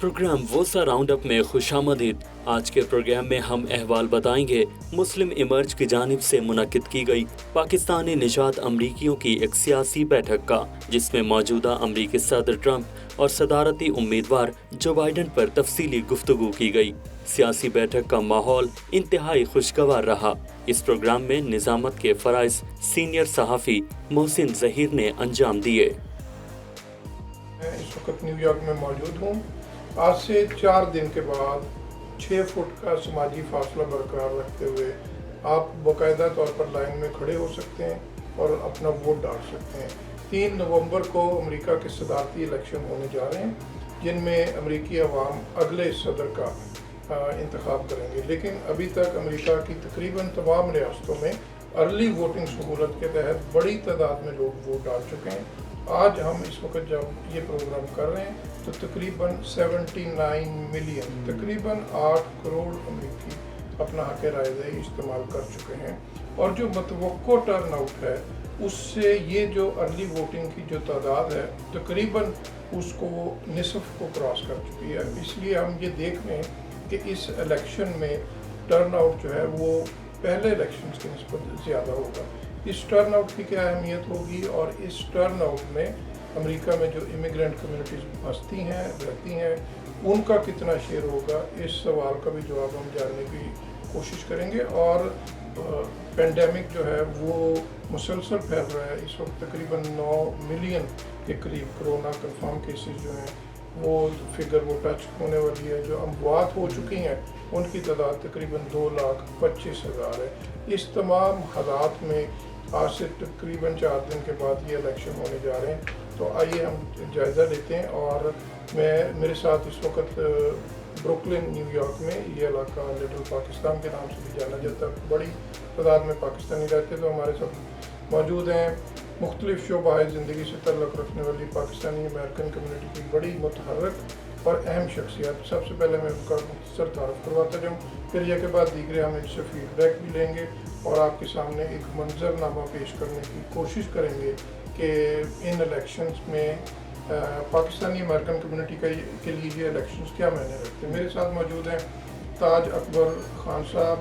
Programme वोसा round up में खुशामदीद। आज के प्रोग्राम में हम अहवाल बताएंगे मुस्लिम इमर्ज की जानिब से मुनक्किद की गई पाकिस्तानी निजात अमरीकियों की एक सियासी बैठक का, जिसमें मौजूदा अमरीकी सदर ट्रंप और सदारती उम्मीदवार जो बाइडन पर तफसीली गुफ्तगू की गई। सियासी बैठक का माहौल इंतहाई खुशगवार रहा। इस प्रोग्राम में निजामत के फराइज सीनियर सहाफ़ी मोहसिन जहीर ने अंजाम दिए। मैं इस वक्त न्यूयॉर्क में मौजूद हूँ। आज से 4 दिन के बाद 6 फुट का समाजी फासला बरकरार रखते हुए आप बाकायदा तौर पर लाइन में खड़े हो सकते हैं और अपना वोट डाल सकते हैं। 3 नवंबर को अमेरिका के सदारती इलेक्शन होने जा रहे हैं, जिनमें अमेरिकी अवाम अगले सदर का इंतखाब करेंगे। लेकिन अभी तक अमेरिका की तकरीबन तमाम रियासतों में अर्ली वोटिंग सहूलत के तहत बड़ी तादाद में लोग वोट डाल चुके हैं। आज हम इस वक्त जब ये प्रोग्राम कर रहे हैं तो तकरीबन 79 मिलियन, तकरीबन 8 करोड़ अमेरिकी अपना हक राय इस्तेमाल कर चुके हैं। और जो मतवक्को टर्न आउट है उससे ये जो अर्ली वोटिंग की जो तादाद है तकरीबन उसको निसफ को क्रॉस कर चुकी है। इसलिए हम ये देख रहे हैं कि इस इलेक्शन में टर्न आउट जो है वो पहले इलेक्शन की निस्बत ज़्यादा होगा। इस टर्न आउट की क्या अहमियत होगी और इस टर्न आउट में अमेरिका में जो इमिग्रेंट कम्युनिटीज़ बसती हैं, रहती हैं, उनका कितना शेयर होगा, इस सवाल का भी जवाब हम जानने की कोशिश करेंगे। और पेंडेमिक जो है वो मुसलसल फैल रहा है। इस वक्त तकरीबन 9 मिलियन के करीब कोरोना कंफर्म केसेस जो हैं वो फिगर वो टच होने वाली है। जो अमवात हो चुकी हैं उनकी तादाद तकरीबन 2,25,000 है। इस तमाम हालात में आज से तकरीबन 4 दिन के बाद ये इलेक्शन होने जा रहे हैं। तो आइए हम जायज़ा लेते हैं। और मेरे साथ इस वक्त ब्रुकलिन न्यूयॉर्क में ये इलाका लिटिल पाकिस्तान के नाम से भी जाना जाता है, बड़ी तादाद में पाकिस्तानी रहते हैं। तो हमारे साथ मौजूद हैं मुख्तलिफ शोबाए ज़िंदगी से तल्लुक़ रखने वाली पाकिस्तानी अमेरिकन कम्युनिटी की बड़ी मुतहर्रिक और अहम शख्सियत। सबसे पहले मैं उनका मुख्तसर तारुफ करवाता जाऊँ, फिर यह के बाद दीगरे हम इनसे फीडबैक भी लेंगे और आपके सामने एक मंजरनामा पेश करने की कोशिश करेंगे कि इन इलेक्शंस में पाकिस्तानी अमेरिकन कम्युनिटी के लिए ये इलेक्शंस क्या मायने रखते हैं। मेरे साथ मौजूद हैं ताज अकबर खान साहब,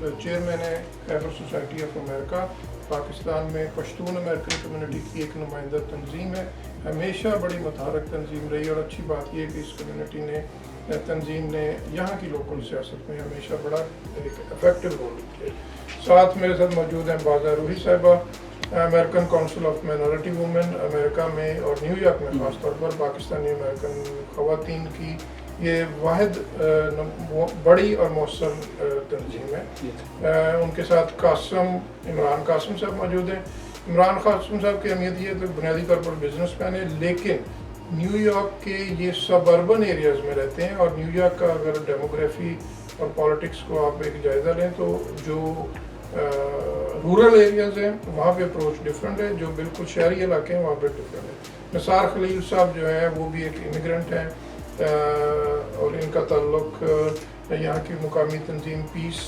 चेयरमैन है Khyber society of America. Pakistan में पश्तून अमेरिकन कम्युनिटी की एक नुमाइंदा तंजीम है, हमेशा बड़ी मुतहर्रिक तंजीम रही। और अच्छी बात यह कि इस कम्युनिटी ने तंजीम ने यहाँ की लोकल सियासत में हमेशा बड़ा एक इफेक्टिव रोल किया। साथ मेरे साथ मौजूद हैं बाज़ा रूही साहिबा, American council of minority women America में और न्यूयॉर्क में ख़ास तौर पर पाकिस्तानी अमेरिकन ख़वातीन की ये वाहिद बड़ी और मौसर तंजीम है। उनके साथ इमरान कासिम साहब मौजूद हैं। इमरान कासिम साहब की अहमियत ये तो बुनियादी तौर पर बिजनेस मैन है, लेकिन न्यूयॉर्क के ये सब अर्बन एरियाज़ में रहते हैं। और न्यूयॉर्क का अगर डेमोग्राफी और पॉलिटिक्स को आप एक जायज़ा लें तो जो रूरल एरियाज़ हैं वहाँ पे अप्रोच डिफरेंट है, जो बिल्कुल शहरी इलाके हैं वहाँ पे डिफरेंट है। निसार खलील साहब जो हैं वो भी एक इमिग्रेंट हैं और इनका ताल्लुक़ यहाँ की मुकामी तंजीम पीस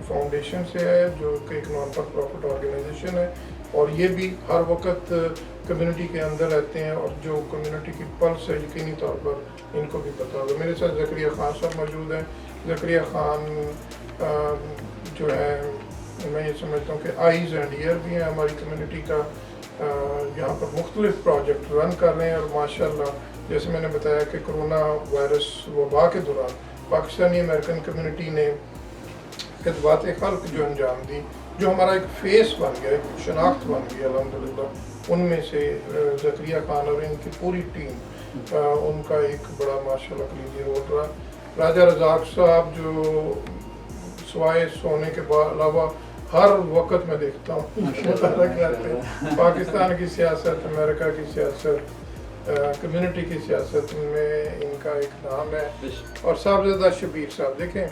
फाउंडेशन से है, जो कि एक नॉन फॉर प्रॉफिट ऑर्गेनाइजेशन है। और ये भी हर वक्त कम्युनिटी के अंदर रहते हैं और जो कम्युनिटी की पल्स है यकीनी तौर पर इनको भी पता होगा। मेरे साथ ज़करिया ख़ान साहब मौजूद हैं। ज़करिया ख़ान जो है मैं ये समझता हूँ कि आइज़ एंड ईयर भी हैं हमारी कम्युनिटी का, यहाँ पर मुख्तलिफ प्रोजेक्ट रन कर रहे हैं। और माशाल्लाह जैसे मैंने बताया कि कोरोना वायरस वबा के दौरान पाकिस्तानी अमेरिकन कम्युनिटी ने खिदमत खल्क जो अंजाम दी, जो हमारा एक फेस बन गया, एक शनाख्त बन गई अल्हम्दुलिल्लाह। उनमें से ज़करिया खान और इनकी पूरी टीम उनका एक बड़ा माशाल्लाह कलीदी रोल रहा। राजा रज़ाक साहब जो सवाए सोने के अलावा हर वक्त मैं देखता हूँ पाकिस्तान की सियासत, अमेरिका की सियासत, कम्युनिटी की सियासत में इनका एक नाम है। और साहबज़ादा शबीर साहब, देखें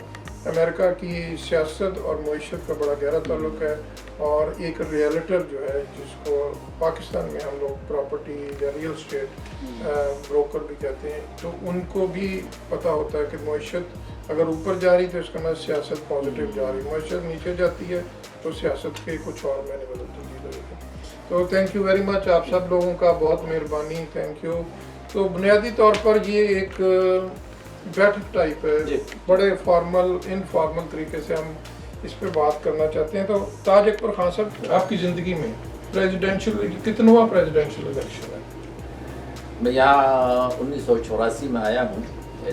अमेरिका की सियासत और मईशत का बड़ा गहरा ताल्लुक़ है। और एक रियल्टर जो है जिसको पाकिस्तान में हम लोग प्रॉपर्टी या रियल स्टेट ब्रोकर भी कहते हैं, तो उनको भी पता होता है कि मईशत अगर ऊपर जा रही तो इसका मतलब सियासत पॉजिटिव जा रही, मईशत नीचे जाती है तो सियासत के कुछ और मैंने बदलती चीज़ें। तो थैंक यू वेरी मच, आप सब लोगों का बहुत मेहरबानी, थैंक यू। तो बुनियादी तौर पर ये एक बैठक टाइप है, बड़े फॉर्मल इनफॉर्मल तरीके से हम इस पे बात करना चाहते हैं। तो ताज अकबर खान साहब, आपकी ज़िंदगी में प्रेसिडेंशियल कितनवां प्रेसिडेंशियल इलेक्शन है? मैं यहाँ 1984 में आया हूँ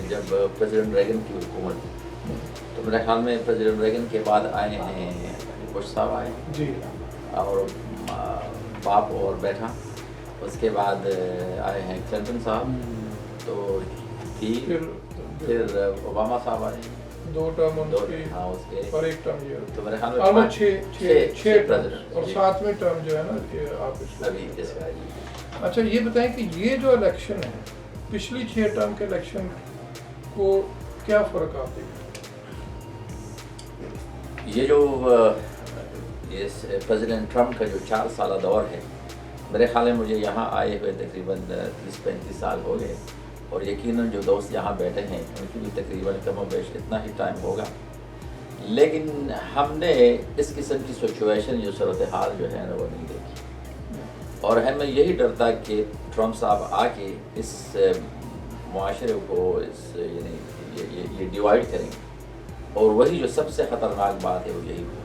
जब प्रेसिडेंट रेगन की हुकूमत थी, तो मेरे ख्याल में प्रेसिडेंट रेगन के बाद आए हैं बुश साहब आए जी, और बाप और बेटा, उसके बाद आए हैं क्लिंटन साहब, तो फिर ओबामा साहब आए, 2 टर्म उनकी, हाँ उसके, और 1 टर्म ये, तो मेरे ख्याल में ऑलमोस्ट 6 प्रेसिडेंट, और 7वें टर्म जो है ना ये आप इसको अभी इसका जी। अच्छा ये बताएं कि ये जो इलेक्शन है, पिछली 6 टर्म के इलेक्शन को क्या फ़र्क आप देखते हैं? ये जो इस प्रेसिडेंट ट्रम्प का जो 4 साल दौर है, मेरे ख्याल में मुझे यहाँ आए हुए तकरीबन 30-35 साल हो गए, और यकीनन जो दोस्त यहाँ बैठे हैं उनकी भी तकरीबन कम बेश इतना ही टाइम होगा, लेकिन हमने इस किस्म की सिचुएशन जो सूरत हाल जो है ना वो नहीं देखी, और हमें यही डर था कि ट्रम्प साहब आके इस मुआशरे को इस यानी ये डिवाइड करेंगे, और वही जो सबसे ख़तरनाक बात है वो यही हुआ।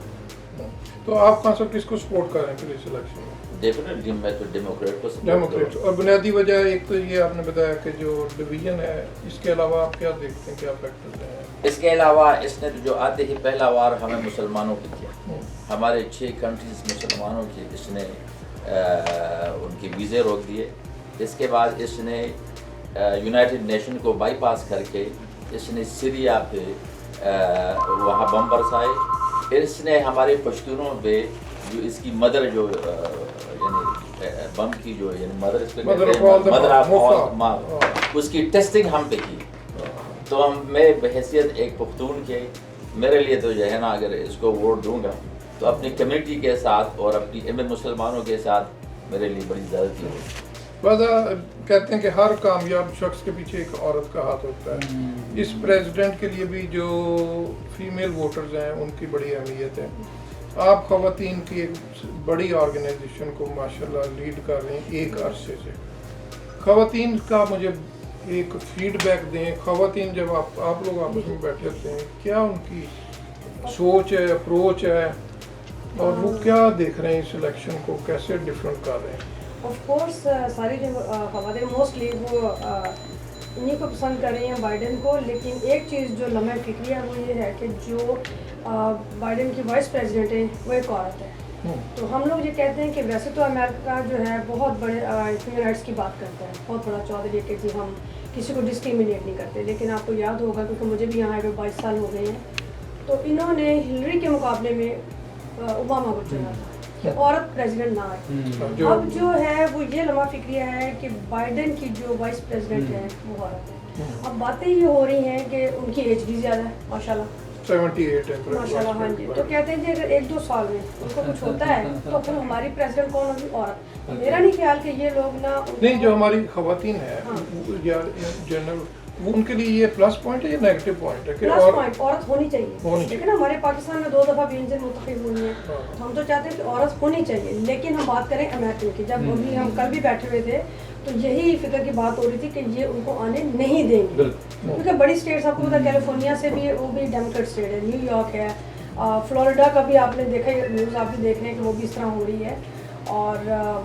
तो आप कहाँ से किसको सपोर्ट कर रहे हैं फिर इस इलेक्शन में? डेफिनेटली मैं तो डेमोक्रेट को support डेमोक्रेट। करूंगा। और बुनियादी वजह एक तो ये आपने बताया कि जो डिवीजन है, इसके अलावा आप क्या देखते हैं, क्या फैक्टर्स हैं? इसके अलावा इसने तो जो आते ही पहला वार हमें मुसलमानों की किया, हमारे 6 कंट्रीज मुसलमानों की इसने उनके वीज़े रोक दिए, इसके बाद इसने यूनाइटेड नेशन को बाईपास करके इसने सीरिया पे वहाँ बम बरसाए, इसने हमारे पश्तूनों पे जो इसकी मदर जो यानी बम की जो यानी मदर इसको मदर ऑफ उसकी टेस्टिंग हम पे की। तो हम मैं बहैसियत एक पख्तून के, मेरे लिए तो जो है ना अगर इसको वोट दूंगा तो अपनी कम्युनिटी के साथ और अपनी मुसलमानों के साथ मेरे लिए बड़ी ज़्यादती होगी। कहते हैं कि हर कामयाब शख्स के पीछे एक औरत का हाथ होता है। इस प्रेसिडेंट के लिए भी जो फीमेल वोटर्स हैं उनकी बड़ी अहमियत है। आप ख़वातीन की एक बड़ी ऑर्गेनाइजेशन को माशाल्लाह लीड कर रहे हैं एक अरसे से। ख़वातीन का मुझे एक फीडबैक दें। ख़वातीन जब आप लोग आपस में बैठे होते हैं, क्या उनकी सोच है, अप्रोच है, और वो क्या देख रहे हैं इस इलेक्शन को, कैसे डिफरेंट कर रहे हैं? ऑफ कोर्स सारी जो खबरें मोस्टली वो इन्हीं को पसंद कर रही हैं, बाइडेन को। लेकिन एक चीज़ जो लम्हा फिक्री है वो ये है कि जो बाइडेन की वाइस प्रेसिडेंट है वो एक औरत है। तो हम लोग ये कहते हैं कि वैसे तो अमेरिका जो है बहुत बड़े ह्यूमन राइट्स की बात करता है, बहुत बड़ा चौधरी कि जी हम किसी को डिस्क्रिमिनेट नहीं करते। लेकिन आपको याद होगा, क्योंकि मुझे भी यहाँ आए 22 साल हो गए हैं, तो इन्होंने हिलरी के मुकाबले में ओबामा को चुना था कि औरत प्रेसिडेंट ना आए। अब जो है वो ये लम्हा फिक्रिया है कि बाइडेन की जो वाइस प्रेसिडेंट है वो औरत है। अब बातें ये हो रही हैं कि उनकी एज भी ज़्यादा है, माशाल्लाह 78 है माशाल्लाह। हाँ जी, तो कहते हैं कि अगर 1-2 साल में उनको कुछ होता है तो फिर हमारी प्रेसिडेंट कौन होगी? औरत। मेरा नहीं ख्याल कि ये लोग ना नहीं, जो हमारी खवातीन है या जनरल, वो उनके लिए ये प्लस पॉइंट है या नेगेटिव पॉइंट है? प्लस पॉइंट औरत होनी चाहिए। लेकिन हमारे पाकिस्तान में 2 दफ़ा बेंजीन मुंतखब हुई है, तो हम तो चाहते हैं कि औरत होनी चाहिए। लेकिन हम बात करें अमेरिकन की, जब अभी हम कल भी बैठे हुए थे तो यही फिक्र की बात हो रही थी कि ये उनको आने नहीं देंगे, क्योंकि बड़ी स्टेट्स आपको पता, कैलिफोर्निया से भी वो भी डेमोक्रेट स्टेट है, न्यूयॉर्क है, फ्लोरिडा का भी आपने देखा, न्यूज़ आप भी देख रहे हैं कि वो भी इस तरह हो रही है, और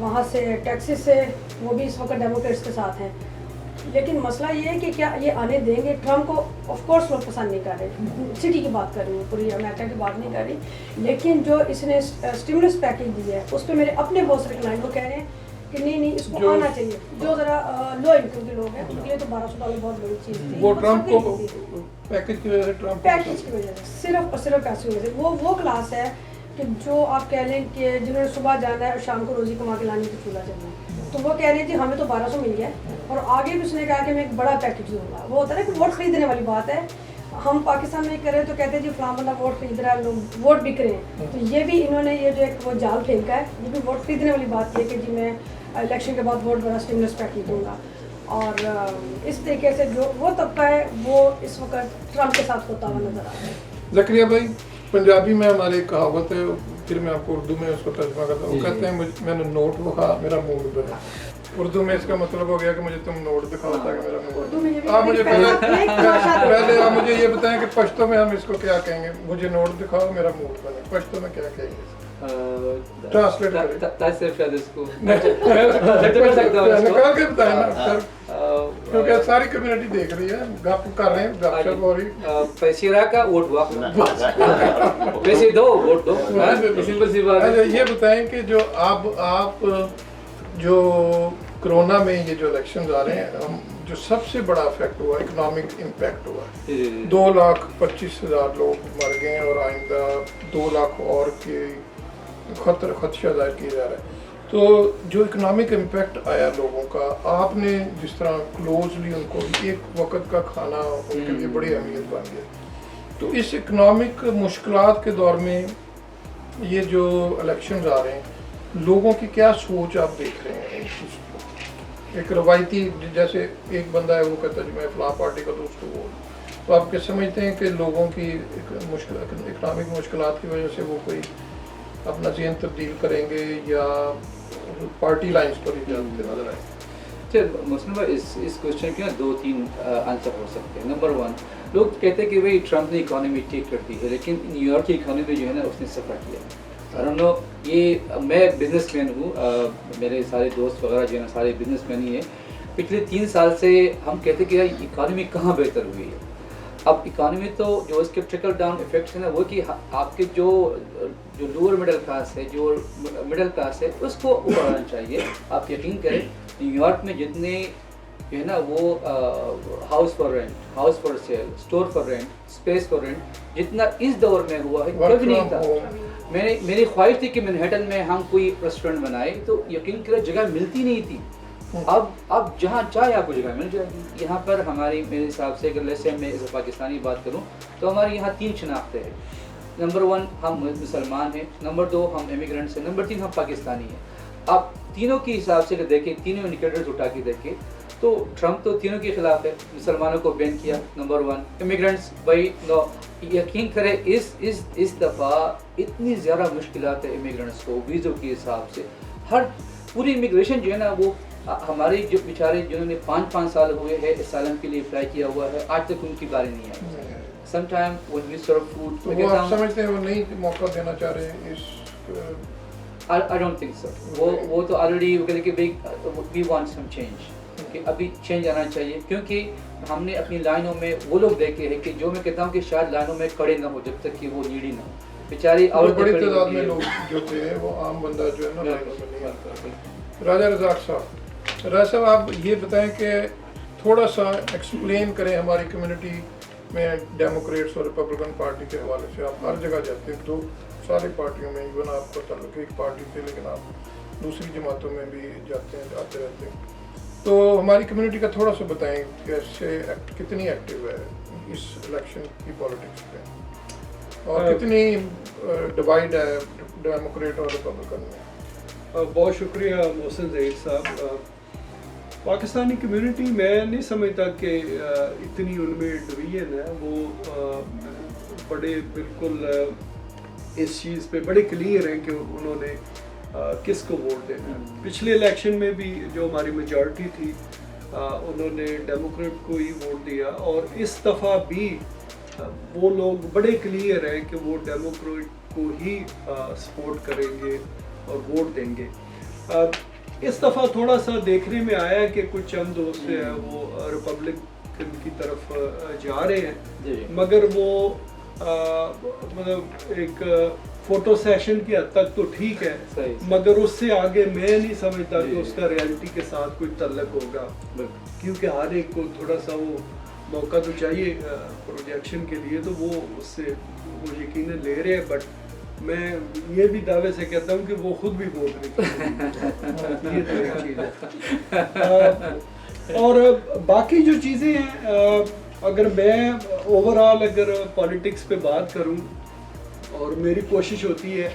वहाँ से टेक्सास से वो भी इस वक्त डेमोक्रेट्स के साथ हैं। लेकिन मसला ये है कि क्या ये आने देंगे? ट्रम्प को ऑफ कोर्स लोग पसंद नहीं कर रहे, सिटी की बात कर रही हूँ, पूरी अमेरिका की बात नहीं कर रही। लेकिन जो इसने स्टिमुलस पैकेज दिया है उस पर मेरे अपने बहुत सारे क्लाइंट वो कह रहे हैं कि नहीं इसको आना चाहिए। जो ज़रा लो इनकम के लोग हैं उनके लिए तो $1200 बहुत बड़ी चीज़ थी। वो ट्रम्प को पैकेज की वजह से, ट्रम्प पैकेज की वजह से, सिर्फ और सिर्फ पैसे की वजह से। वो क्लास है कि जो आप कह लें कि जिन्होंने सुबह जाना है और शाम को रोज़ी कमा के लाने की चूल्हा चलना है, तो वो कह रहे हैं जी हमें तो 1200 मिल गया, और आगे भी उसने कहा कि मैं एक बड़ा पैकेज दूंगा। वो होता है ना कि वोट खरीदने वाली बात है। हम पाकिस्तान में करें तो कहते हैं जी फलां बंदा वोट खरीद रहा है, लोग वोट बिक रहे हैं। तो ये भी इन्होंने ये जो एक वो जाल फेंका है, ये भी वोट खरीदने वाली बात है कि जी मैं इलेक्शन के बाद वोट बड़ा स्टिमुलस पैकेज दूंगा। और इस तरीके से जो वो तबका है वो इस वक्त ट्रम्प के साथ होता हुआ नजर आ रहा है। ज़करिया भाई, पंजाबी में हमारी कहावत है, फिर मैं आपको उर्दू में उसको तर्जमा करता हूँ। वो कहते हैं मैंने नोट लिखा मेरा मूड बना। اردو میں اس کا مطلب ہو گیا کہ مجھے تم نوٹ دکھاؤ تاکہ میرا اردو میں یہ موڈ. بھی آپ مجھے پہلے پہلے آپ مجھے یہ بتائیں کہ پشتو میں ہم اس کو کیا کہیں گے؟ مجھے نوٹ دکھاؤ میرا موڈ بنے. پشتو میں کیا کہیں گے؟ ٹرانسلیٹ کریں. نکال کے بتائیں نا سر, کیونکہ ساری کمیونٹی دیکھ رہی ہے, گپ کر رہے ہیں, گپ شپ ہو رہی. پیسے کا ووٹ پیسے دو ووٹ دو, سمپل سی بات ہے. یہ بتائیں کہ جو آپ جو کرونا میں یہ جو الیکشنز آ رہے ہیں, جو سب سے بڑا افیکٹ ہوا, اکنامک امپیکٹ ہوا, 2,25,000 لوگ مر گئے ہیں اور آئندہ 2 لاکھ اور کے خدشہ ظاہر کیا جا رہا ہے. تو جو اکنامک امپیکٹ آیا لوگوں کا, آپ نے جس طرح کلوزلی ان کو ایک وقت کا کھانا ان کے لیے بڑی اہمیت بن گیا, تو اس اکنامک مشکلات کے دور میں یہ جو الیکشنز آ رہے ہیں, لوگوں کی کیا سوچ آپ دیکھ رہے ہیں؟ ایک روایتی جیسے ایک بندہ ہے وہ کہتا ہے جی میں فلاں پارٹی کا دوست ہوں, تو آپ کیا سمجھتے ہیں کہ لوگوں کی اکنامک مشکلات کی وجہ سے وہ کوئی اپنا ذہن تبدیل کریں گے یا پارٹی لائنز پر ہی جاتے نظر آئیں؟ مسلم بھائی اس کوشچن کے 2-3 آنسر ہو سکتے ہیں. نمبر 1, لوگ کہتے ہیں کہ بھائی ٹرمپ نے اکانومی ٹیک کر دی ہے, لیکن نیو یارک کی اکانومی میں جو ہے نا اس نے سفر کیا. یہ میں بزنس مین ہوں, میرے سارے دوست وغیرہ جو ہے نا سارے بزنس مین ہی ہیں. پچھلے 3 سال سے ہم کہتے ہیں کہ اکانومی کہاں بہتر ہوئی ہے. اب اکانومی تو جو اس کے ٹرکل ڈاؤن افیکٹس ہیں نا, وہ کہ آپ کے جو لوور مڈل کلاس ہے, جو مڈل کلاس ہے, اس کو اوپر آنا چاہیے. آپ یقین کریں نیو یارک میں جتنے جو ہے نا وہ house for rent, house for sale, store for rent, space for rent, جتنا اس دور میں ہوا ہے کبھی نہیں تھا. میری خواہش تھی کہ مینہٹن میں ہم کوئی ریسٹورینٹ بنائے, تو یقین کریں جگہ ملتی نہیں تھی. اب جہاں چاہے آپ کو جگہ مل جائے گی. یہاں پر ہماری میرے حساب سے اگر لیسے میں ایز اے پاکستانی بات کروں تو ہمارے یہاں 3 شناختیں ہیں. نمبر 1 ہم مسلمان ہیں, نمبر 2 ہم امیگرینٹس ہیں, نمبر 3 ہم پاکستانی ہیں. آپ تینوں کے حساب سے اگر دیکھیں, تینوں انڈیکیٹرز اٹھا کے دیکھیں, تو ٹرمپ تو تینوں کے خلاف ہے. مسلمانوں کو بین کیا, نمبر 1. امیگرینٹس بھائی نو, یقین کریں اس دفعہ اتنی زیادہ مشکلات ہے امیگرینٹس کو ویزوں کے حساب سے. ہر پوری امیگریشن جو ہے نا وہ ہمارے جو بیچارے جنہوں نے 5 سال ہوئے ہیں اسائلم کے لیے اپلائی کیا ہوا ہے, آج تک ان کی باری نہیں آئی. Some time when we serve food, تو وہ آپ سمجھتے ہیں وہ نہیں موقع دینا چاہ رہے ہیں اس؟ I don't think so. وہ تو آلریڈی وہ کہتے کہ we want some change, کہ ابھی چینج آنا چاہیے. کیونکہ ہم نے اپنی لائنوں میں وہ لوگ دیکھے ہیں کہ جو میں کہتا ہوں کہ شاید لائنوں میں کھڑے نہ ہو جب تک کہ وہ نیڈی نہ ہو. بیچاری اور بڑی تعداد میں لوگ جو تھے وہ عام بندہ جو ہے نا لائنوں میں نہیں آتا. راجہ رزاق صاحب, آپ یہ بتائیں کہ تھوڑا سا ایکسپلین کریں ہماری کمیونٹی میں ڈیموکریٹس اور ریپبلکن پارٹی کے حوالے سے. آپ ہر جگہ جاتے ہیں, 2 ساری پارٹیوں میں, ایون آپ کو تعلق ایک پارٹی سے, لیکن آپ دوسری جماعتوں میں بھی جاتے ہیں, آتے رہتے ہیں. تو ہماری کمیونٹی کا تھوڑا سا بتائیں کیسے کتنی ایکٹیو ہے اس الیکشن کی پالیٹکس پہ, اور کتنی ڈیوائڈ ہے ڈیموکریٹ اور ریپبلکن میں. بہت شکریہ محسن زہیر صاحب. پاکستانی کمیونٹی میں نہیں سمجھتا کہ اتنی ان میں ڈویژن ہے. وہ بڑے بالکل اس چیز پہ بڑے کلیئر ہیں کہ انہوں نے کس کو ووٹ دینا ہے. پچھلے الیکشن میں بھی جو ہماری میجارٹی تھی انہوں نے ڈیموکریٹ کو ہی ووٹ دیا, اور اس دفعہ بھی وہ لوگ بڑے کلیئر ہیں کہ وہ ڈیموکریٹ کو ہی سپورٹ کریں گے اور ووٹ دیں گے. اس دفعہ تھوڑا سا دیکھنے میں آیا کہ کچھ چند دوست ہیں وہ ریپبلکن کی طرف جا رہے ہیں, مگر وہ مطلب ایک فوٹو سیشن کی حد تک تو ٹھیک ہے, مگر اس سے آگے میں نہیں سمجھتا کہ اس کا ریالٹی کے ساتھ کوئی تعلق ہوگا, کیونکہ ہر ایک کو تھوڑا سا وہ موقع تو چاہیے پروجیکشن کے لیے, تو وہ اس سے وہ یقیناً لے رہے ہیں. بٹ میں یہ بھی دعوے سے کہتا ہوں کہ وہ خود بھی ووٹ نہیں یہ تو ایک چیز ہے. اور باقی جو چیزیں ہیں, اگر میں اوور آل اگر پالیٹکس پہ بات کروں, اور میری کوشش ہوتی ہے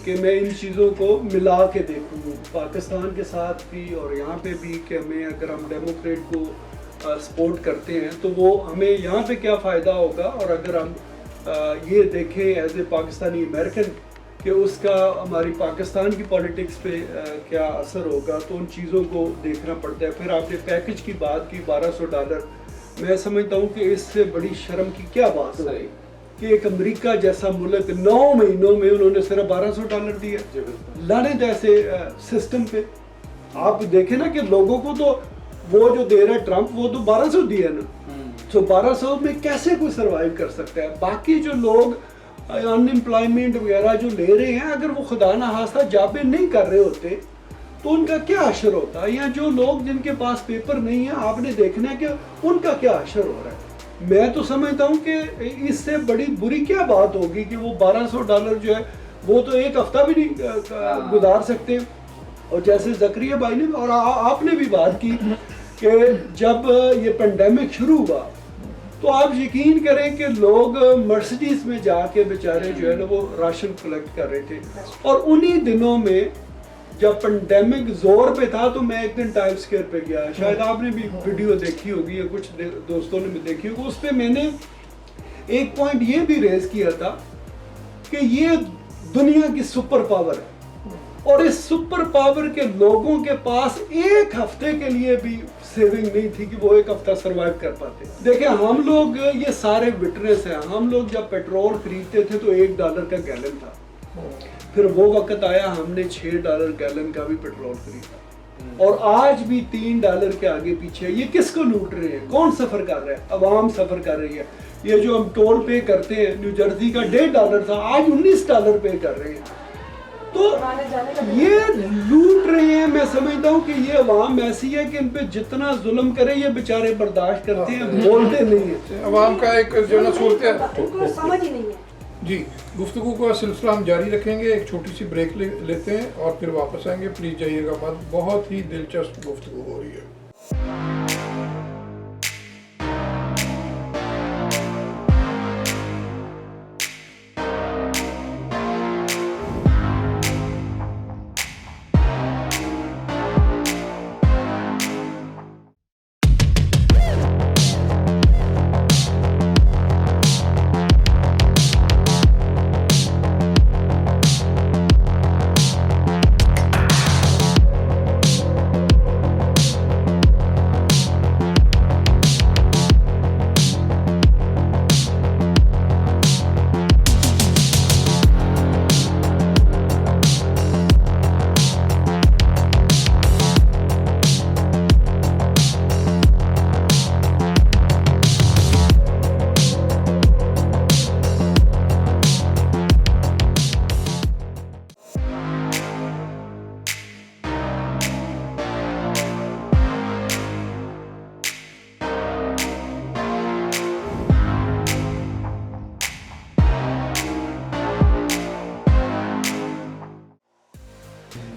کہ میں ان چیزوں کو ملا کے دیکھوں پاکستان کے ساتھ بھی اور یہاں پہ بھی, کہ ہمیں اگر ہم ڈیموکریٹ کو سپورٹ کرتے ہیں تو وہ ہمیں یہاں پہ کیا فائدہ ہوگا, اور اگر ہم یہ دیکھیں ایز اے پاکستانی امریکن کہ اس کا ہماری پاکستان کی پالیٹکس پہ کیا اثر ہوگا، تو ان چیزوں کو دیکھنا پڑتا ہے. پھر آپ نے پیکج کی بات کی $1200، میں سمجھتا ہوں کہ اس سے بڑی شرم کی کیا بات ہے کہ ایک امریکہ جیسا ملک 9 مہینوں میں انہوں نے صرف $1200 دیا. لعنت ایسے سسٹم پہ. آپ دیکھیں نا کہ لوگوں کو تو وہ جو دے رہا ہے ٹرمپ وہ تو 1200 دیا نا، تو 1200 میں کیسے کوئی سروائیو کر سکتا ہے. باقی جو لوگ ان امپلائمنٹ وغیرہ جو لے رہے ہیں، اگر وہ خدا نہ خواستہ جابیں نہیں کر رہے ہوتے تو ان کا کیا حشر ہوتا ہے، یا جو لوگ جن کے پاس پیپر نہیں ہیں آپ نے دیکھنا ہے کہ ان کا کیا حشر ہو رہا ہے. میں تو سمجھتا ہوں کہ اس سے بڑی بری کیا بات ہوگی کہ وہ $1200 جو ہے وہ تو ایک ہفتہ بھی نہیں گزار سکتے. اور جیسے زکریا بھائی نے اور آپ نے بھی بات کی کہ جب یہ پینڈیمک شروع ہوا تو آپ یقین کریں کہ لوگ مرسڈیز میں جا کے بیچارے جو ہے نا وہ راشن کلیکٹ کر رہے تھے. اور انہی دنوں میں جب پینڈیمک زور پہ تھا تو میں ایک دن ٹائم اسکوائر پہ گیا، شاید آپ نے بھی ویڈیو دیکھی ہوگی یا کچھ دوستوں نے بھی دیکھی ہوگی. اس پہ میں نے ایک پوائنٹ یہ بھی ریز کیا تھا کہ یہ دنیا کی سپر پاور ہے، اور اس سپر پاور کے لوگوں کے پاس ایک ہفتے کے لیے بھی سیونگ نہیں تھی کہ وہ ایک ہفتہ سروائیو کر پاتے. دیکھیں ہم لوگ یہ سارے وٹنس ہیں، ہم لوگ جب پیٹرول خریدتے تھے تو $1 کا گیلن تھا، پھر وہ وقت آیا ہم نے $6 گیلن کا بھی پیٹرول خریدا، اور آج بھی $3 کے آگے پیچھے. یہ کس کو لوٹ رہے ہیں؟ کون سفر کر رہا ہے؟ عوام سفر کر رہی ہے. یہ جو ہم ٹول پے کرتے ہیں، نیو جرسی کا $1.5 تھا، آج $19 پے کر رہے ہیں. تو یہ لوٹ رہے ہیں. میں سمجھتا ہوں کہ یہ عوام ایسی ہے کہ ان پہ جتنا ظلم کرے یہ بیچارے برداشت کرتے ہیں، بولتے نہیں ہیں. عوام کا ایک جو نا صورت ان کو سمجھ ہی نہیں ہے. جی گفتگو کا سلسلہ ہم جاری رکھیں گے. ایک چھوٹی سی بریک لیتے ہیں اور پھر واپس آئیں گے. پلیز جائیے گا مت، بہت ہی دلچسپ گفتگو ہو رہی ہے.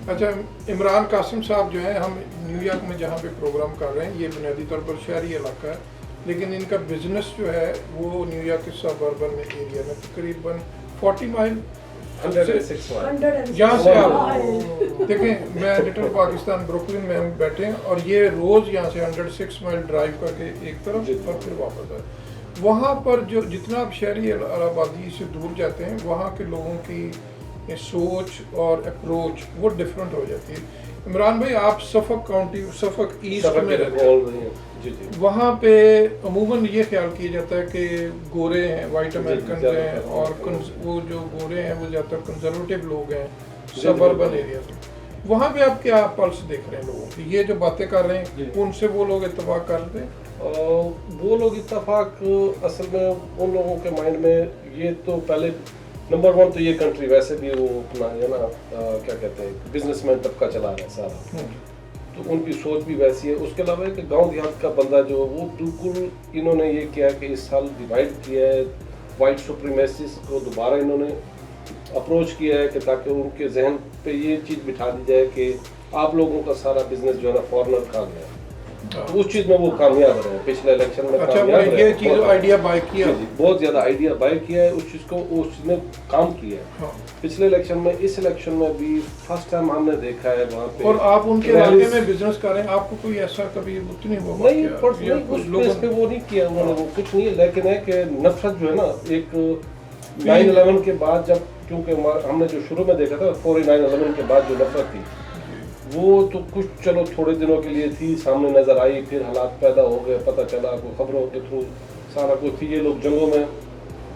اچھا عمران قاسم صاحب جو ہیں، ہم نیو یارک میں جہاں پہ پروگرام کر رہے ہیں یہ بنیادی طور پر شہری علاقہ ہے، لیکن ان کا بزنس جو ہے وہ نیو یارک کے سبربن ایریا میں تقریباً 40 مائل 106 یہاں سے آپ دیکھیں. میں لٹل پاکستان بروکلن میں ہم بیٹھے ہیں اور یہ روز یہاں سے 106 مائل ڈرائیو کر کے ایک طرف اور پھر واپس آئے. وہاں پر جو جتنا آپ شہری آبادی سے دور جاتے ہیں وہاں کے لوگوں کی سوچ اور اپروچ وہ ڈفرینٹ ہو جاتی ہے. عمران بھائی آپ سفک کاؤنٹی، سفک ایسٹ میں رہتے ہیں، وہاں پہ عموماً یہ خیال کیا جاتا ہے کہ گورے ہیں، وائٹ امریکنز ہیں، اور وہ جو گورے ہیں وہ زیادہ تر کنزرویٹو لوگ ہیں سبربن ایریا میں. وہاں پہ آپ کیا پلس دیکھ رہے ہیں لوگوں کی؟ یہ جو باتیں کر رہے ہیں ان سے وہ لوگ اتفاق کرتے ہیں؟ وہ لوگ اتفاق اصل میں ان لوگوں کے مائنڈ میں یہ تو پہلے نمبر 1 تو یہ کنٹری ویسے بھی وہ اپنا ہے نا کیا کہتے ہیں بزنس مین طبقہ چلا رہا ہے سارا، تو ان کی سوچ بھی ویسی ہے. اس کے علاوہ کہ گاؤں دیہات کا بندہ جو وہ بالکل انہوں نے یہ کیا کہ اس سال ڈیوائڈ کیا ہے، وائٹ سپریمیسیز کو دوبارہ انہوں نے اپروچ کیا ہے کہ تاکہ ان کے ذہن پہ یہ چیز بٹھا دی جائے کہ آپ لوگوں کا سارا بزنس جو ہے نا فارنر کھا گیا. اس چیز میں وہ کامیاب رہے ہیں پچھلے الیکشن میں. اچھا یہ چیز آئیڈیا بائی کیا، بہت زیادہ آئیڈیا بائی کیا ہے، اس چیز کو اس چیز نے کام کیا ہے پچھلے الیکشن میں. اس الیکشن میں بھی فرسٹ ٹائم ہم نے دیکھا ہے وہاں پہ. اور آپ ان کے علاقے میں بزنس کر رہے ہیں، آپ کو کوئی ایسا کبھی نہیں ہوا؟ نہیں اس پلیس پہ وہ نہیں کیا انہوں نے، وہ کچھ نہیں ہے، لیکن ہے کہ نفرت جو ہے نا ایک 9/11 کے بعد جب क्योंकि हमने जो शुरू में देखा था 9/11 के बाद जो नफरत थी वो तो कुछ चलो थोड़े दिनों के लिए थी, सामने नजर आई, फिर हालात पैदा हो गए, पता चला कोई खबरों के थ्रू सारा कुछ थी, ये लोग जंगों में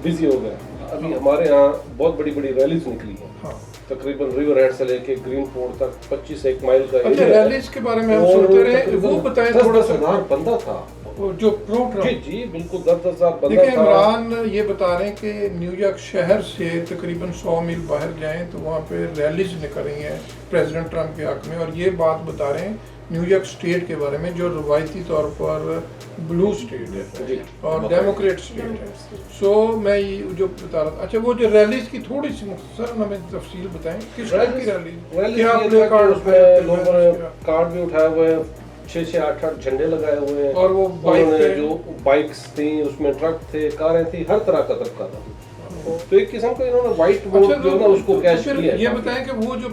बिजी हो गए। अभी हमारे यहाँ बहुत बड़ी बड़ी रैलीज निकली हैं, हाँ। तकरीबन रिवर हेड से लेके ग्रीन फोर्ट तक 25 माइल का अच्छा, एरिया है। रैलीज के बारे में हम सुनते रहे, वो बताएं थोड़ा सा। 10,000 बंदा था वो जो प्रो जी ट्रम्प, जी बिल्कुल 10,000 बंदा देखिए था। इमरान ये बता रहे हैं कि न्यूयॉर्क शहर से तकरीबन 100 मील बाहर जाएं तो वहाँ पे रैलीज निकल रही हैं प्रेसिडेंट ट्रम्प के हक में, और ये बात बता रहे हैं न्यूयॉर्क स्टेट के बारे में जो रवायती तौर पर ब्लू स्टेट है और डेमोक्रेट स्टेट है। सो मैं ये जो बता रहा था, अच्छा वो जो रैलीज की थोड़ी सी मुख्तसर हमें तफसील बताएं, किस टाइप की रैली, क्या प्ले कार्ड उसमें लोगों ने कार्ड भी उठाए हुए हैं, 6-8 झंडे लगाए हुए हैं, और वो बाइक उन्होंने पे जो बाइक्स थी उसमें ट्रक थे, कारें थी, हर तरह का तबका था। तो एक किस्म का इन्होंने व्हाइट वोट अच्छा, जो है ना उसको तो कैश फिर किया ये है। बताएं कि वो जो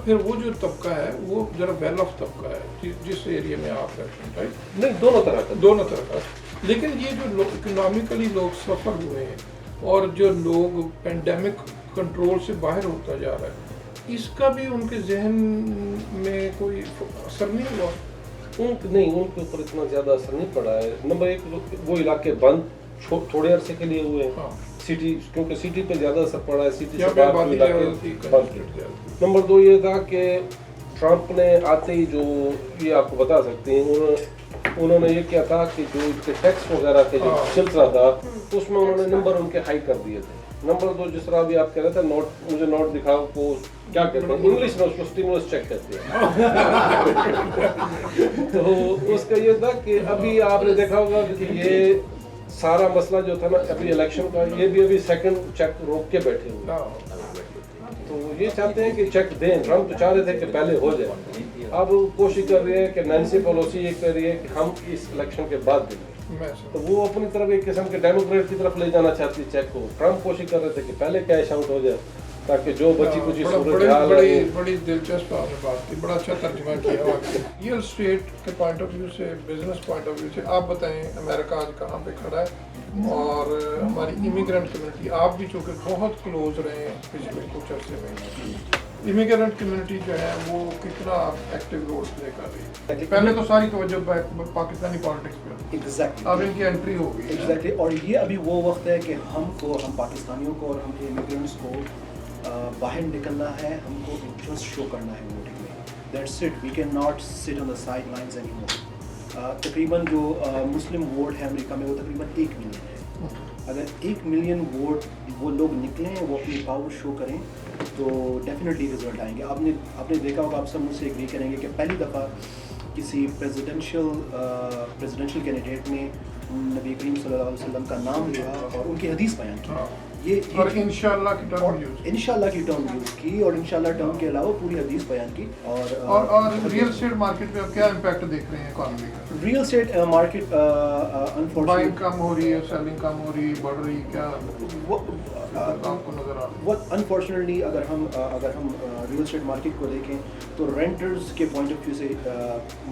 तबका है वो जरा वेल ऑफ तबका है जिस एरिया में आप रहते हैं, राइट? नहीं, दोनों तरह का। दोनों तरह का, लेकिन ये जो लोग इकोनॉमिकली लोग सफ़र हुए हैं और जो लोग पेंडेमिक कंट्रोल से बाहर होता जा रहा है, इसका भी उनके जहन में कोई असर नहीं हुआ? उनके ऊपर इतना ज़्यादा असर नहीं पड़ा है। नंबर एक, वो इलाके बंद थोड़े अरसे के लिए हुए हैं, हाँ। सिटी, क्योंकि सिटी पे ज़्यादा असर पड़ा है, सिटी से यहाँ पे बाहर आबादी के इलाके ज़्यादा थी, बंद कंजेस्टेड थे। ज़्यादा। नंबर 2 ये था कि ट्रम्प ने आते ही जो, ये आपको बता सकते हैं, उन्होंने ये किया था कि जो इसके टैक्स वगैरह थे जो हाँ। चल रहा था उसमें उन्होंने नंबर उनके हाई कर दिए थे। नंबर 2, जिस तरह अभी आप कह रहे थे, नोट, मुझे नोट दिखाओ, को क्या कहते हैं इंग्लिश में, उसको स्टिमुलस चेक कहते हैं। तो उसका ये था कि अभी आपने देखा होगा कि ये सारा मसला जो था ना अभी इलेक्शन का, ये भी अभी सेकंड चेक रोक के बैठे हुए हैं। हाँ। तो ये चाहते हैं कि चेक दें, ट्रम्प तो चाह रहे थे कि पहले हो जाए, अब कोशिश कर रहे हैं कि नैन्सी पेलोसी ये कर रही है कि हम इस इलेक्शन के बाद देंगे, मैं तो वो अपनी तरफ एक किस्म के डेमोक्रेट की तरफ ले जाना चाहती है चेक को। ट्रम्प कोशिश कर रहे थे कि पहले कैश आउट हो जाए ताकि जो बची कुछ सूरत हाल है वो- बड़ी दिलचस्प आपने बात की, बड़ा अच्छा तर्जुमा किया वाकई। रियल स्टेट के पॉइंट ऑफ व्यू से, बिजनेस पॉइंट ऑफ व्यू से आप बताएं अमेरिका आज कहाँ पे खड़ा है, और हमारी इमिग्रेंट कम्युनिटी, आप भी चूँकि बहुत क्लोज रहे हैं पिछले कुछ अर्से में, इमिग्रेंट कम्युनिटी जो है वो कितना एक्टिव रोल प्ले कर रही है? पहले तो सारी तवज्जो पाकिस्तानी पॉलिटिक्स पे, एग्जैक्टली अब इनकी एंट्री हो गई है। एग्जैक्टली और ये अभी वो वक्त है कि हम पाकिस्तानियों को और हम इमिग्रेंट्स को बाहर निकलना है, हमको इंटरेस्ट शो करना है वोटिंग में। That's it, we can not sit on the side lines any more. तकरीबन जो मुस्लिम वोट है अमेरिका में वो तकरीबन 1 मिलियन है। अगर 1 मिलियन वोट वो लोग निकलें, वो अपनी पावर शो करें, तो डेफिनेटली रिजल्ट आएंगे। आपने देखा होगा, आप सब मुझसे एग्री करेंगे कि पहली दफ़ा किसी प्रेसिडेंशियल कैंडिडेट ने नबी करीम सल्लल्लाहु अलैहि वसल्लम का नाम लिया और उनकी हदीस बयान की। हाँ। ये और इंशाल्लाह की टर्म यूज, इंशाल्लाह की टर्म यूज़ की, और इंशाल्लाह टर्म के अलावा पूरी हदीस बयान की। और रियल एस्टेट मार्केट पे अब क्या इम्पैक्ट देख रहे हैं इकोनॉमी का? Real estate market buying unfortunately कम हो रही है, सेलिंग कम हो रही है, बढ़ रही, क्या आपको नजर आ रहा है? अनफॉर्चुनेटली अगर हम रियल एस्टेट मार्केट को देखें तो रेंटर्स के पॉइंट ऑफ व्यू से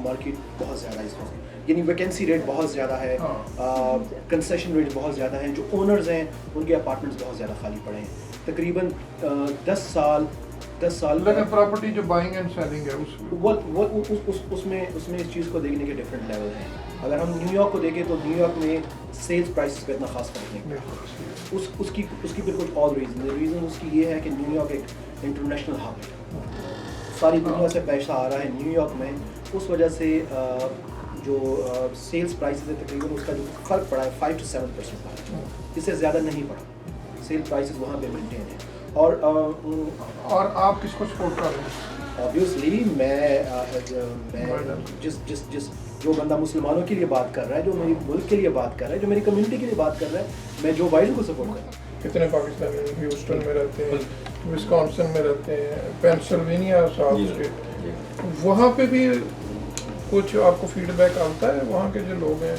मार्केट बहुत ज़्यादा है इस वक्त, यानी वैकेंसी रेट बहुत ज़्यादा है, कंसेशन रेट बहुत ज़्यादा है, जो ओनर्स हैं उनके अपार्टमेंट्स बहुत ज़्यादा खाली पड़े हैं। तकरीबन 10 साल लेकिन प्रॉपर्टी जो बाइंग एंड सेलिंग है उसमें इस चीज़ को देखने के डिफरेंट लेवल हैं। अगर हम न्यूयॉर्क को देखें तो न्यूयॉर्क में सेल्स प्राइसेस पे इतना खास फर्क नहीं पड़ता। उसकी फिर कुछ और रीज़न उसकी ये है कि न्यूयॉर्क एक इंटरनेशनल हब है, सारी दुनिया से पैसा आ रहा है न्यूयॉर्क में, उस वजह से जो सेल्स प्राइसेस है तकरीबन उसका जो फ़र्क पड़ा है 5 to 7% पड़ा है, इससे ज़्यादा नहीं पड़ा। सेल प्राइसेस वहाँ पे मेंटेन है। और आप किसको सपोर्ट कर रहे हैं? ऑब्वियसली मैं जिस जो बंदा मुसलमानों के लिए बात कर रहा है, जो मेरी मुल्क के लिए बात कर रहा है, जो मेरी कम्युनिटी के लिए बात कर रहा है, मैं जो बाइडेन को सपोर्ट कर रहा हूँ। कितने पाकिस्तानी ह्यूस्टन में रहते हैं, विस्कॉन्सिन में रहते हैं, पेंसिल्वेनिया साउथ स्टेट, वहाँ पे भी कुछ आपको फीडबैक आता है वहाँ के जो लोग हैं?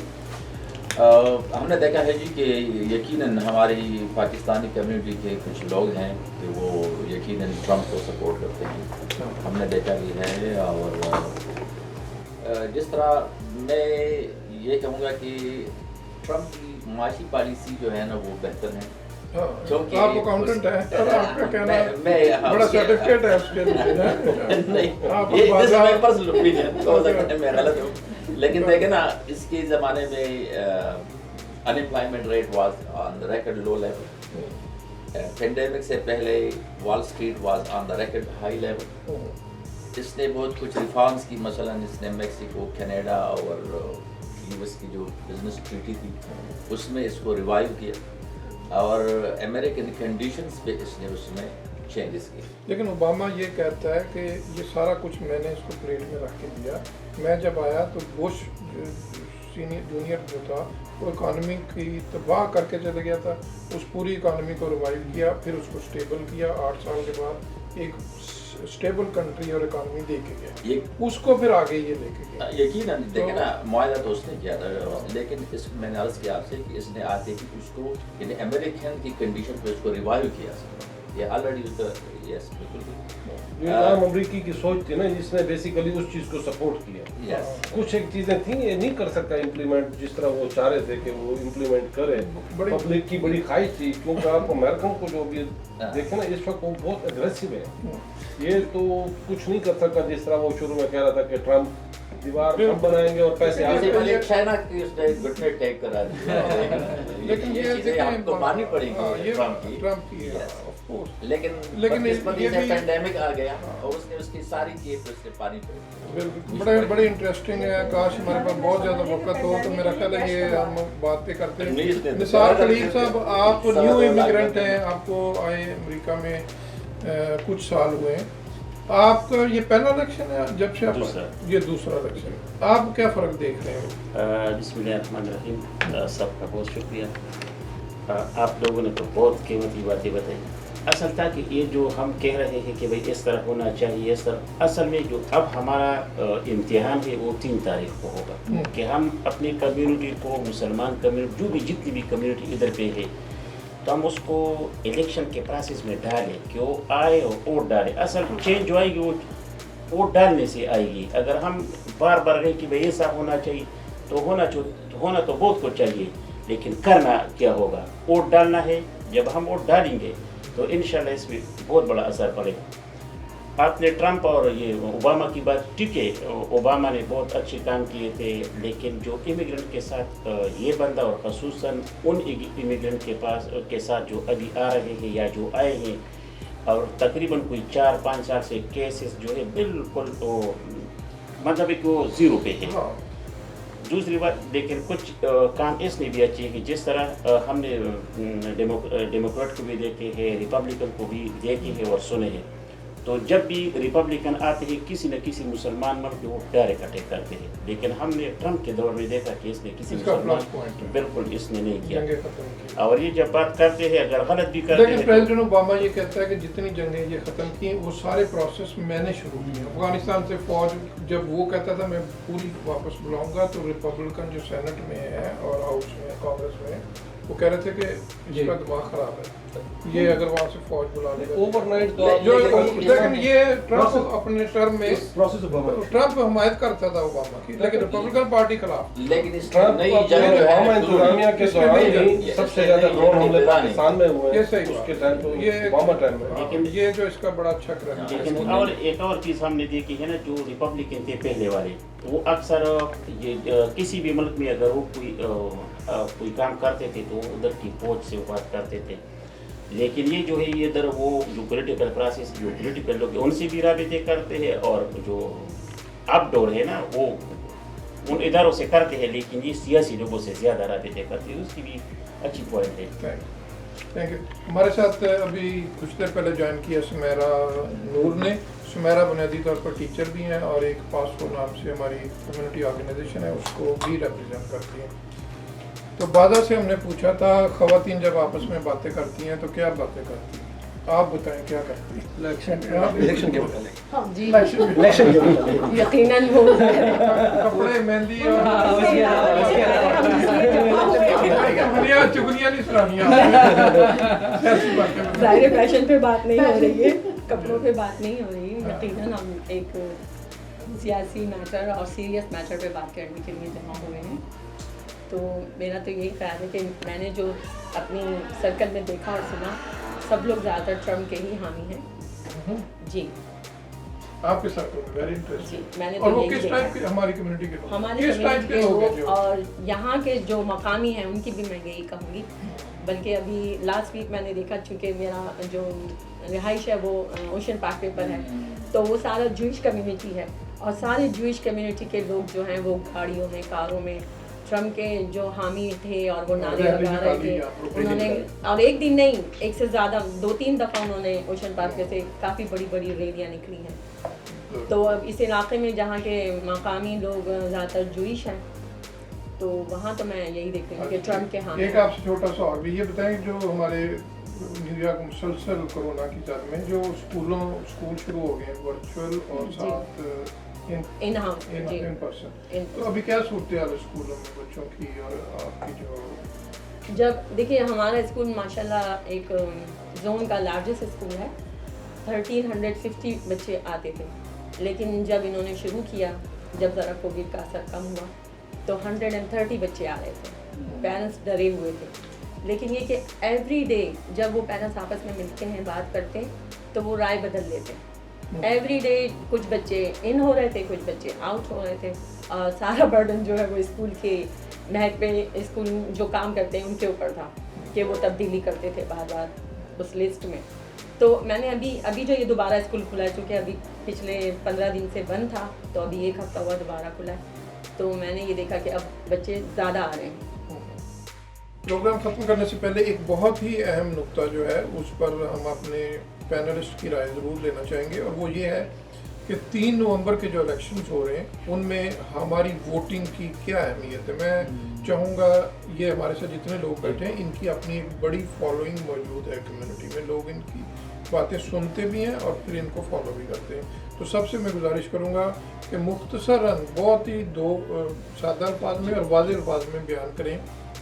हमने देखा है जी कि यकीनन हमारी पाकिस्तानी कम्युनिटी के कुछ लोग हैं कि वो यकीनन ट्रम्प को सपोर्ट करते हैं, हमने देखा भी है। और जिस तरह मैं ये कहूँगा कि ट्रम्प की माशी पॉलिसी जो है ना वो बेहतर है, क्योंकि आप अकाउंटेंट हैं और आपका कहना मैं बड़ा सर्टिफिकेट है उसके लिए नहीं, आप ये बाजार- मेरा पर्सनल ओपिनियन हो सकता है मैं गलत हूँ, लेकिन देखे ना इसके ज़माने में unemployment rate was on the record low level, pandemic से पहले wall street was on the record high level. इसने बहुत कुछ रिफॉर्म्स की, मसलन इसने मेक्सिको, कनाडा और यूएस की जो बिजनेस ट्रीटी थी उसमें इसको रिवाइव किया और अमेरिकन कंडीशंस पे इसने उसमें चेंजेस किए। लेकिन ओबामा ये कहता है कि ये सारा कुछ मैंने इसको प्लेट में रख के दिया, मैं जब आया तो बुश सीनियर जूनियर जो था वो इकॉनमी की तबाह करके चले गया था, उस पूरी इकॉनमी को रिवाइव किया, फिर उसको स्टेबल किया, 8 साल के बाद एक स्टेबल कंट्री और इकॉनमी दे के गया, ये उसको फिर आगे ये लेके गया। यकीनन देखे ना मुआहदा तो उसने किया था, लेकिन इस मैंने अर्ज़ किया आपसे कि इसने आते ही उसको यानी अमेरिकन की कंडीशन पे उसको रिवाइव किया, ये ऑलरेडी यस बिल्कुल ये आम अमरीकी की सोच थी ना, जिसने बेसिकली उस चीज़ को सपोर्ट किया। यस कुछ एक चीज़ें थी ये नहीं कर सकता इम्प्लीमेंट जिस तरह वो चाह रहे थे कि वो इम्प्लीमेंट करे, पब्लिक की बड़ी ख्वाहिश थी, क्योंकि आप अमेरिकन को जो भी देखें ना इस वक्त वो बहुत एग्रेसिव है, ये तो कुछ नहीं कर सकता जिस तरह वो शुरू में कह रहा था कि ट्रम्प दीवार हम बनाएंगे और पैसे जैसे आगे पहले चाइना की उसने घुटने टेक करा दिया, लेकिन ये चीज़ें आपको माननी पड़ेंगी ट्रम्प की, है ऑफ कोर्स, लेकिन ये ये भी- पेंडेमिक आ गया और उसने उसकी सारी की उसने पानी पड़ी। बड़े बड़े इंटरेस्टिंग है, काश हमारे पास बहुत ज़्यादा वक्त हो तो मेरा ख्याल है ये हम बातें करते हैं। निसार खलील साहब, आप न्यू इमिग्रेंट हैं, आपको आए अमेरिका में कुछ साल हुए हैं, आपका ये पहला इलेक्शन है जब से आप ये दूसरा इलेक्शन है, आप क्या फ़र्क देख रहे हो? बिस्मिल्लाहिर्रहमानिर्रहीम, सबका बहुत शुक्रिया। आप लोगों ने तो बहुत कीमती बातें बताई। असल था कि ये जो हम कह रहे हैं कि भाई इस तरह होना चाहिए, इस तरह, असल में जो अब हमारा इम्तिहान है वो 3 तारीख को होगा कि हम अपनी कम्युनिटी को, मुसलमान कम्युनिटी, जो भी जितनी भी कम्युनिटी इधर पे है, तो हम उसको इलेक्शन के प्रोसेस में डालें कि वो आए और वोट डालें। असल चेंज जो आएगी वो वोट डालने से आएगी। अगर हम बार बार कहें कि भाई ऐसा होना चाहिए, तो होना तो बहुत कुछ चाहिए, लेकिन करना क्या होगा? वोट डालना है। जब हम वोट डालेंगे तो इंशाल्लाह इसमें बहुत बड़ा असर पड़ेगा। आपने ट्रंप और ये ओबामा की बात, ठीक है, ओबामा ने बहुत अच्छे काम किए थे, लेकिन जो इमिग्रेंट के साथ ये बंदा और ख़ुसूसन उन इमिग्रेंट के साथ जो अभी आ रहे हैं या जो आए हैं, और तकरीबन कोई 4-5 साल से केसेस जो है बिल्कुल मतलब कि वो ज़ीरो पे है। दूसरी बात, लेकिन कुछ काम इसने भी अच्छे हैं कि जिस तरह हमने डेमोक्रेट को भी देखे हैं, रिपब्लिकन को भी देखे हैं और सुने हैं, तो जब भी रिपब्लिकन आते हैं किसी न किसी मुसलमान मर्द को वो डायरेक्ट अटैक करते हैं, लेकिन हमने ट्रंप के दौर में देखा कि इसने किसी मुसलमान बिल्कुल इसने नहीं किया। और ये जब बात करते हैं, अगर गलत भी करते हैं, प्रेसिडेंट ओबामा ये कहता है कि जितनी जंगें ये ख़त्म की वो सारे प्रोसेस मैंने शुरू किए। अफगानिस्तान से फौज जब वो कहता था मैं पूरी वापस बुलाऊंगा, तो रिपब्लिकन जो सेनेट में है और हाउस में, कांग्रेस में, वो कह रहे थे कि इसका दिमाग ख़राब है, ये अगर वहाँ से फौज बुला लेगा ओवरनाइट जो, लेकिन ये ट्रंप अपने टर्म में प्रोसेस ट्रंप हमायत करता था ओबामा की, लेकिन रिपब्लिकन पार्टी खिलाफ। लेकिन इस ट्रंप नई अपने जंग जो ओबामा है इंतजामिया के दौरान ही सबसे ज़्यादा ड्रोन हमले पाकिस्तान में हुए ये हैं सही बात। उसके टाइम पे, ये ओबामा टाइम में। लेकिन ये जो इसका बड़ा अच्छा कर लेकिन और एक और चीज़ हमने देखी है ना, जो रिपब्लिकन थे पहले वाले, वो अक्सर ये किसी भी मुल्क में अगर वो कोई काम करते थे तो उधर की फौज से बात करते थे, लेकिन ये जो है ये इधर वो जो पॉलिटिकल प्रोसेस, जो पॉलिटिकल लोग उनसे भी राबिते करते हैं, और जो अपडोर है ना वो उन इदारों से करते हैं, लेकिन ये सियासी लोगों से ज़्यादा राबिते करते हैं, उसकी भी अच्छी पॉइंट है। Thank you. हमारे साथ अभी कुछ देर पहले ज्वाइन किया सुमेरा नूर ने। सुमेरा बुनियादी तौर पर टीचर भी हैं और एक पासपो नाम से हमारी कम्युनिटी ऑर्गेनाइजेशन है, उसको भी रिप्रेजेंट करती हैं। तो बादा से हमने पूछा था, ख़वातीन जब आपस में बातें करती हैं तो क्या बातें करती हैं? आप बताएं क्या करती हैं? इलेक्शन के पहले हाँ जी, इलेक्शन के पहले यकीनन वो कपड़े, मेहंदी और चुगलियाँ नहीं सुनानियाँ। ऐसी बातें बताएं। ज़ाहिर फैशन पे बात नहीं हो रही है, कपड़ों पे बात नहीं हो रही है। यकीनन हम एक सियासी मैटर और सीरियस मैटर पे बात करने के लिए जमा हुए हैं। تو میرا تو یہی خیال ہے کہ میں نے جو اپنی سرکل میں دیکھا اور سنا سب لوگ زیادہ تر ٹرمپ کے ہی حامی ہیں. جی آپ کے ساتھ ویری انٹرسٹنگ. جی میں نے اور تو وہ یہی کس دیکھا ٹائپ کے ہماری کمیونٹی کے لوگ ہماری کس ٹائپ کمیونٹی کے کے لوگ ہیں لوگ جو اور یہاں کے جو مقامی ہیں ان کی بھی میں یہی کہوں گی. بلکہ ابھی لاسٹ ویک میں نے دیکھا چونکہ میرا جو رہائش ہے وہ اوشن پارک وے پر ہے تو وہ سارا جوئش کمیونٹی ہے اور سارے جوئش کمیونٹی کے لوگ جو ہیں وہ گاڑیوں میں کاروں میں ٹرمپ کے جو حامی تھے اور وہ نعرے لگا رہے تھے. انہوں نے اور ایک دن نہیں ایک سے زیادہ 2-3 دفعہ انہوں نے اوشن پارک سے کافی بڑی بڑی ریلیاں نکلی ہیں. تو اب اس علاقے میں جہاں کے مقامی لوگ زیادہ تر جوئش ہیں تو وہاں تو میں یہی دیکھ رہی ہوں کہ ٹرمپ کے حامی. ایک آپ سے چھوٹا سا اور بھی یہ بتائیں جو ہمارے نیو یارک مسلسل کورونا کی زد میں جو اسکول شروع ہو گئے ہیں ورچوئل اور ساتھ ان ہاؤس ان پرسن تو ابھی کیا صورتحال ہے اسکولوں میں بچوں کی اور آپ کی جو جب دیکھیے ہمارا اسکول ماشاءاللہ ایک زون کا لارجسٹ اسکول ہے 1350 بچے آتے تھے لیکن جب انہوں نے شروع کیا جب ذرا کووڈ کا اثر کم ہوا تو 130 بچے آ رہے تھے. پیرنٹس ڈرے ہوئے تھے لیکن یہ کہ ایوری ڈے جب وہ پیرنٹس آپس میں ملتے ہیں بات کرتے ہیں تو وہ رائے بدل لیتے ہیں. ایوری ڈے کچھ بچے ان ہو رہے تھے کچھ بچے آؤٹ ہو رہے تھے اور سارا برڈن جو ہے وہ اسکول کے مہک پہ اسکول جو کام کرتے ہیں ان کے اوپر تھا کہ وہ تبدیلی کرتے تھے بار بار اس لسٹ میں. تو میں نے ابھی جو یہ دوبارہ اسکول کھلا ہے چونکہ ابھی پچھلے 15 دن سے بند تھا تو ابھی 1 ہفتہ ہوا دوبارہ کھلا ہے تو میں نے یہ دیکھا کہ اب بچے زیادہ آ رہے ہیں. پروگرام ختم کرنے سے پہلے ایک بہت ہی اہم نقطہ جو ہے اس پر ہم اپنے پینلسٹ کی رائے ضرور لینا چاہیں گے اور وہ یہ ہے کہ 3 نومبر کے جو الیکشنز ہو رہے ہیں ان میں ہماری ووٹنگ کی کیا اہمیت ہے. میں چاہوں گا یہ ہمارے ساتھ جتنے لوگ بیٹھے ہیں ان کی اپنی ایک بڑی فالوئنگ موجود ہے کمیونٹی میں. لوگ ان کی باتیں سنتے بھی ہیں اور پھر ان کو فالو بھی کرتے ہیں. تو سب سے میں گزارش کروں گا کہ مختصراً بہت ہی 2 سادہ الفاظ میں اور واضح الفاظ میں بیان کریں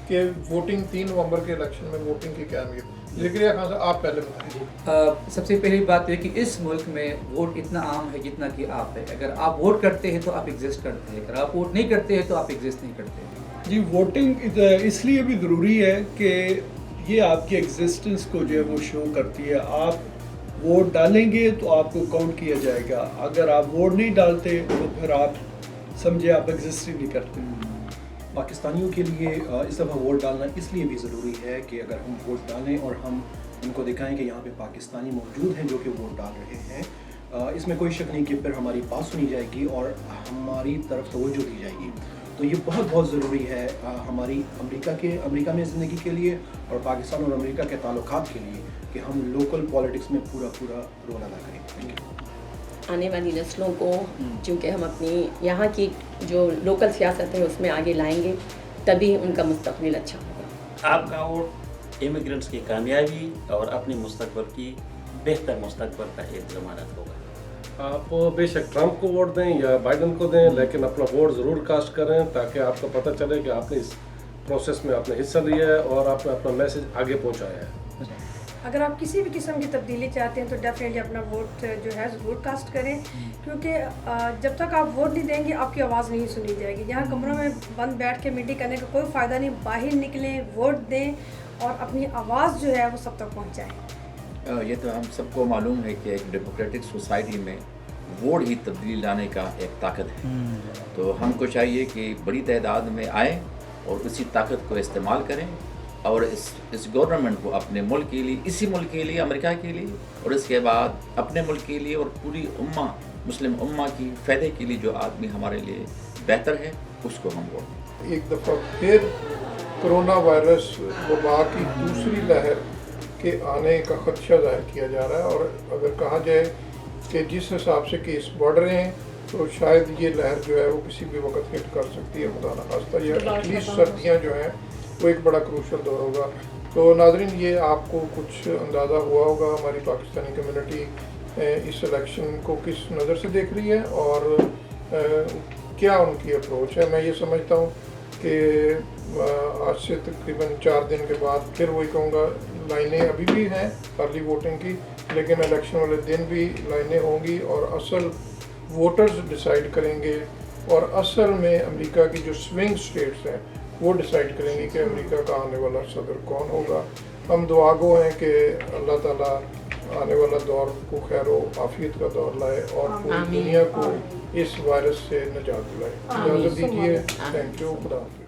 کہ ووٹنگ 3 نومبر کے الیکشن میں ووٹنگ کی کیا اہمیت. ذکریہ خان صاحب آپ پہلے بتائیں. سب سے پہلی بات یہ کہ اس ملک میں ووٹ اتنا عام ہے جتنا کہ آپ ہے. اگر آپ ووٹ کرتے ہیں تو آپ ایگزسٹ کرتے ہیں, اگر آپ ووٹ نہیں کرتے ہیں تو آپ ایگزسٹ نہیں کرتے. جی ووٹنگ اس لیے بھی ضروری ہے کہ یہ آپ کی ایگزسٹنس کو جو ہے وہ شو کرتی ہے. آپ ووٹ ڈالیں گے تو آپ کو کاؤنٹ کیا جائے گا. اگر آپ ووٹ نہیں ڈالتے تو پھر آپ سمجھے آپ ایگزسٹ ہی نہیں کرتے. پاکستانیوں کے لیے اس دفعہ ووٹ ڈالنا اس لیے بھی ضروری ہے کہ اگر ہم ووٹ ڈالیں اور ہم ان کو دکھائیں کہ یہاں پہ پاکستانی موجود ہیں جو کہ ووٹ ڈال رہے ہیں, اس میں کوئی شک نہیں کہ پھر ہماری بات سنی جائے گی اور ہماری طرف توجہ دی جائے گی. تو یہ بہت بہت ضروری ہے ہماری امریکہ میں زندگی کے لیے اور پاکستان اور امریکہ کے تعلقات کے لیے کہ ہم لوکل پالیٹکس میں پورا رول ادا کریں. آنے والی نسلوں کو چونکہ ہم اپنی یہاں کی جو لوکل سیاست ہے اس میں آگے لائیں گے تبھی ان کا مستقبل اچھا ہوگا. آپ کا ووٹ امیگرینٹس کی کامیابی اور اپنے مستقبل کی بہتر مستقبل کا ایک ضمانت ہوگا. آپ بے شک ٹرمپ کو ووٹ دیں یا بائیڈن کو دیں لیکن اپنا ووٹ ضرور کاسٹ کریں تاکہ آپ کو پتہ چلے کہ آپ نے اس پروسیس میں آپ نے حصہ لیا ہے اور آپ نے اپنا میسج آگے پہنچایا ہے. اگر آپ کسی بھی قسم کی تبدیلی چاہتے ہیں تو ڈیفینیٹلی اپنا ووٹ جو ہے ضرور کاسٹ کریں کیونکہ جب تک آپ ووٹ نہیں دیں گے آپ کی آواز نہیں سنی جائے گی. یہاں کمروں میں بند بیٹھ کے میٹنگ کرنے کا کوئی فائدہ نہیں. باہر نکلیں, ووٹ دیں اور اپنی آواز جو ہے وہ سب تک پہنچائیں. یہ تو ہم سب کو معلوم ہے کہ ایک ڈیموکریٹک سوسائٹی میں ووٹ ہی تبدیلی لانے کا ایک طاقت ہے. تو ہم کو چاہیے کہ بڑی تعداد میں آئیں اور اسی طاقت کو استعمال کریں اور اس گورنمنٹ کو اپنے ملک کے لیے, اسی ملک کے لیے, امریکہ کے لیے اور اس کے بعد اپنے ملک کے لیے اور پوری امہ مسلم امہ کی فائدے کے لیے جو آدمی ہمارے لیے بہتر ہے اس کو ہم ووٹ. ایک دفعہ پھر کرونا وائرس وبا کی دوسری لہر کے آنے کا خدشہ ظاہر کیا جا رہا ہے اور اگر کہا جائے کہ جس حساب سے کیس بڑھ رہے ہیں تو شاید یہ لہر جو ہے وہ کسی بھی وقت ہٹ کر سکتی ہے. خدا نخواستہ یہ ایٹلیسٹ سردیاں جو ہیں وہ ایک بڑا کروشل دور ہوگا. تو ناظرین یہ آپ کو کچھ اندازہ ہوا ہوگا ہماری پاکستانی کمیونٹی اس الیکشن کو کس نظر سے دیکھ رہی ہے اور کیا ان کی اپروچ ہے. میں یہ سمجھتا ہوں کہ آج سے تقریباً 4 دن کے بعد پھر وہی کہوں گا لائنیں ابھی بھی ہیں ارلی ووٹنگ کی لیکن الیکشن والے دن بھی لائنیں ہوں گی اور اصل ووٹرز ڈیسائیڈ کریں گے اور اصل میں امریکہ کی جو سوئنگ سٹیٹس ہیں वो डिसाइड करेंगी कि अमेरिका का आने वाला सदर कौन होगा। हम दुआगो हैं कि अल्लाह ताला आने वाला दौर को खैर आफियत का दौर लाए और पूरी दुनिया को इस वायरस से निजात दिलाए। इजाज़त दीजिए। Thank you. खुदा हाफिज़।